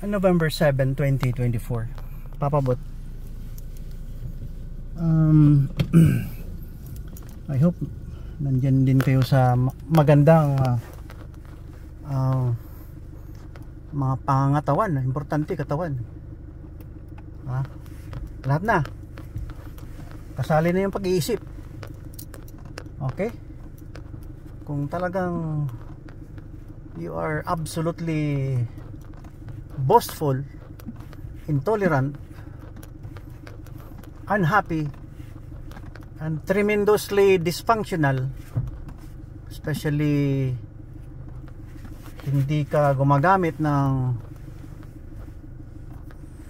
November 7, 2024. Papabot. I hope nandyan din kayo sa magandang mga pangangatawan. Importante katawan. Lahat na. Kasali na yung pag-iisip. Okay? Kung talagang you are absolutely boastful, intolerant, unhappy, and tremendously dysfunctional, especially hindi ka gumagamit ng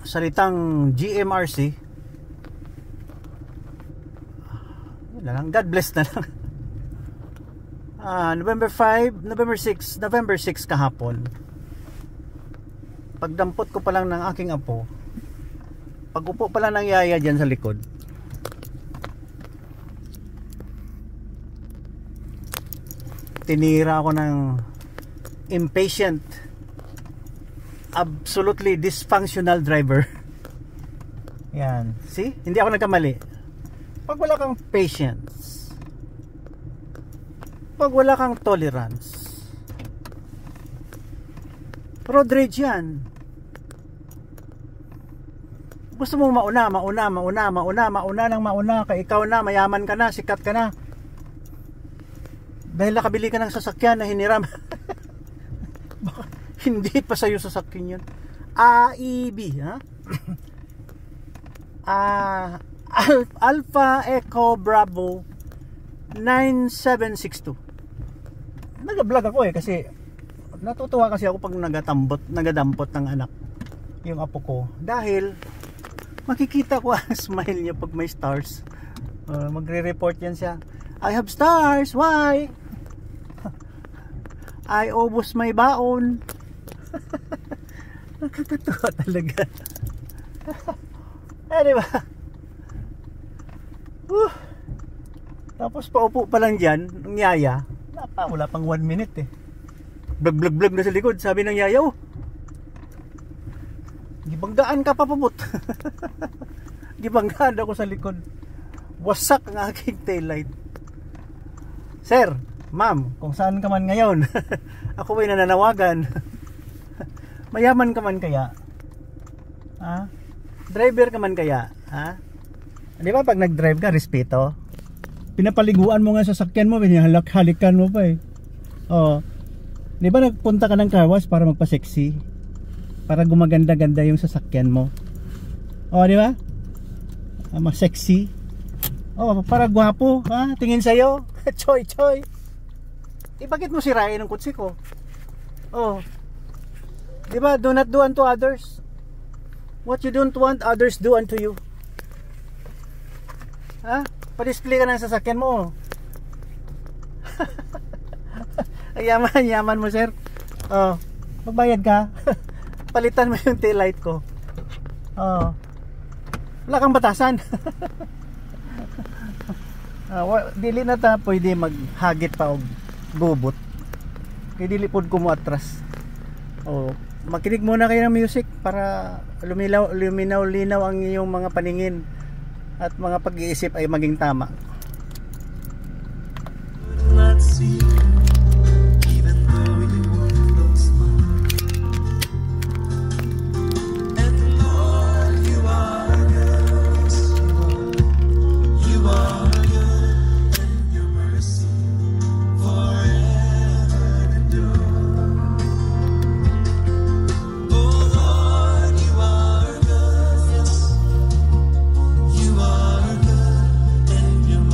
salitang GMRC, yun lang, God bless na lang. November 6 kahapon, pagdampot ko pa lang ng aking apo, pag-upo pa lang ng yaya dyan sa likod, tinira ako ng impatient, absolutely dysfunctional driver. Yan, see? Hindi ako nagkamali. Pag wala kang patience, pag wala kang tolerance, road rage yan. Gusto mo mauna ka, ikaw na, mayaman ka na, sikat ka na, dahil nakabili ka ng sasakyan na hiniram. Hindi pa sa'yo sasakyan yun. AEB, ha? Alpha Echo Bravo 9762. Nag-vlog ako kasi natutuwa kasi ako pag nagadampot ng anak yung apo ko, dahil makikita ko ang smile niya pag may stars. Magre-report yan siya, I have stars, why? I ubos may baon. Nakakatuwa talaga. Diba? Tapos paupo pa lang dyan ng yaya, wala pang 1 minute eh, vlog na sa likod. Sabi ng yaya, gibanggaan ka papabot. Gibanggaan ako sa likod, wasak ang aking taillight. Sir, ma'am, kung saan ka man ngayon, ako ay nananawagan. Mayaman ka man kaya? Driver ka man kaya? Di ba pag nag-drive ka, respeto? Pinapaliguan mo nga sa sasakyan mo, halikan mo pa eh. Di ba nagpunta ka ng car wash para magpa-sexy? Para gumaganda-ganda yung sasakyan mo. Di ba? Mas sexy. Para gwapo, tingin sa'yo. Choy. Bakit mo sirain ang kutsi ko? Di ba? Do not do unto others what you don't want others do unto you. Pa-display ka ng sasakyan mo. Yaman mo, sir. Magbayad ka. Palitan mo yung tail light ko. Wala kang batasan. Dili na ta pwede maghagit pa og gubot. Kaya dili pod ko mo atras. Makinig muna kayo ng music para luminaw-linaw ang iyong mga paningin at mga pag-iisip ay maging tama. Let's see. You are good and your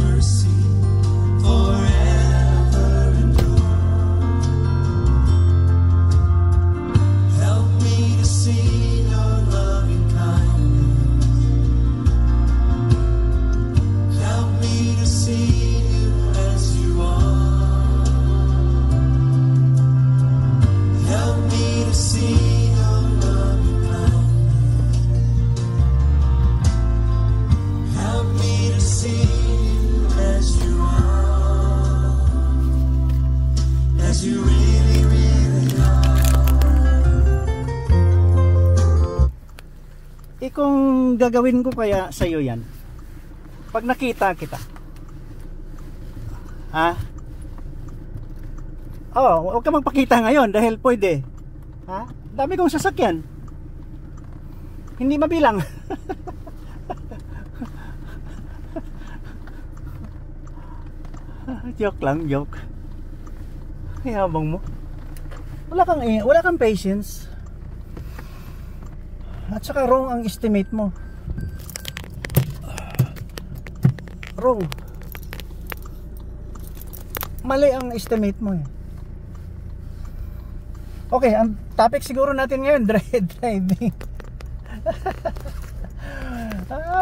kung gagawin ko kaya sa'yo yan, pag nakita kita, ha? Oh, huwag ka magpakita ngayon dahil pwede. Ha? Dami kong sasakyan. Hindi mabilang. Joke lang, joke. Yabang mo. Wala kang patience. At saka wrong ang estimate mo. Wrong. Mali ang estimate mo eh. Okay, ang topic siguro natin ngayon, driving.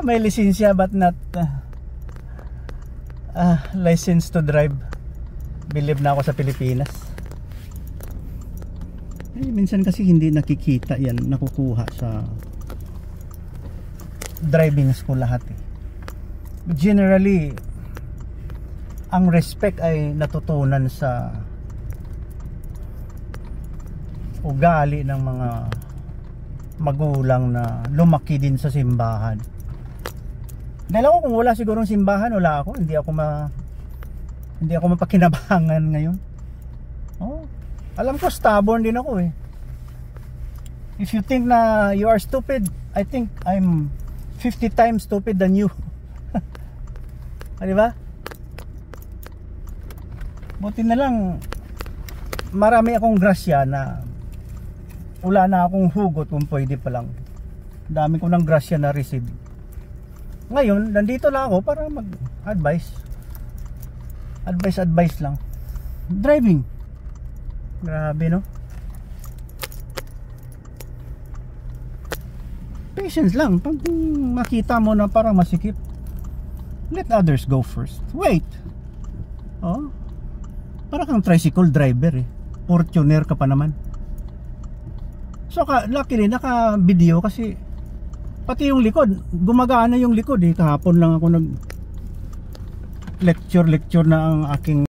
May lisensya but not license to drive. Believe na ako sa Pilipinas. Minsan kasi hindi nakikita yan, nakukuha sa driving school lahat eh. Generally, ang respect ay natutunan sa ugali ng mga magulang na lumaki din sa simbahan. Dahil ako, kung wala sigurong simbahan, wala ako, hindi ako mapakinabangan ngayon. Oh, alam ko stubborn din ako eh. If you think na you are stupid, I think I'm 50 times stupid than you. Di ba? Buti na lang marami akong grasya na wala na akong hugot kung pwede pa lang. Dami ko ng grasya na receive. Ngayon, nandito lang ako para mag-advise. Advice lang. Driving. Grabe, no? Patience lang. Pag makita mo na parang masikip, let others go first. Wait. Oh. Para kang tricycle driver eh. Fortuner ka pa naman. So luckily naka-video kasi pati yung likod, gumagana yung likod eh. Kahapon lang ako nag lecture na ang aking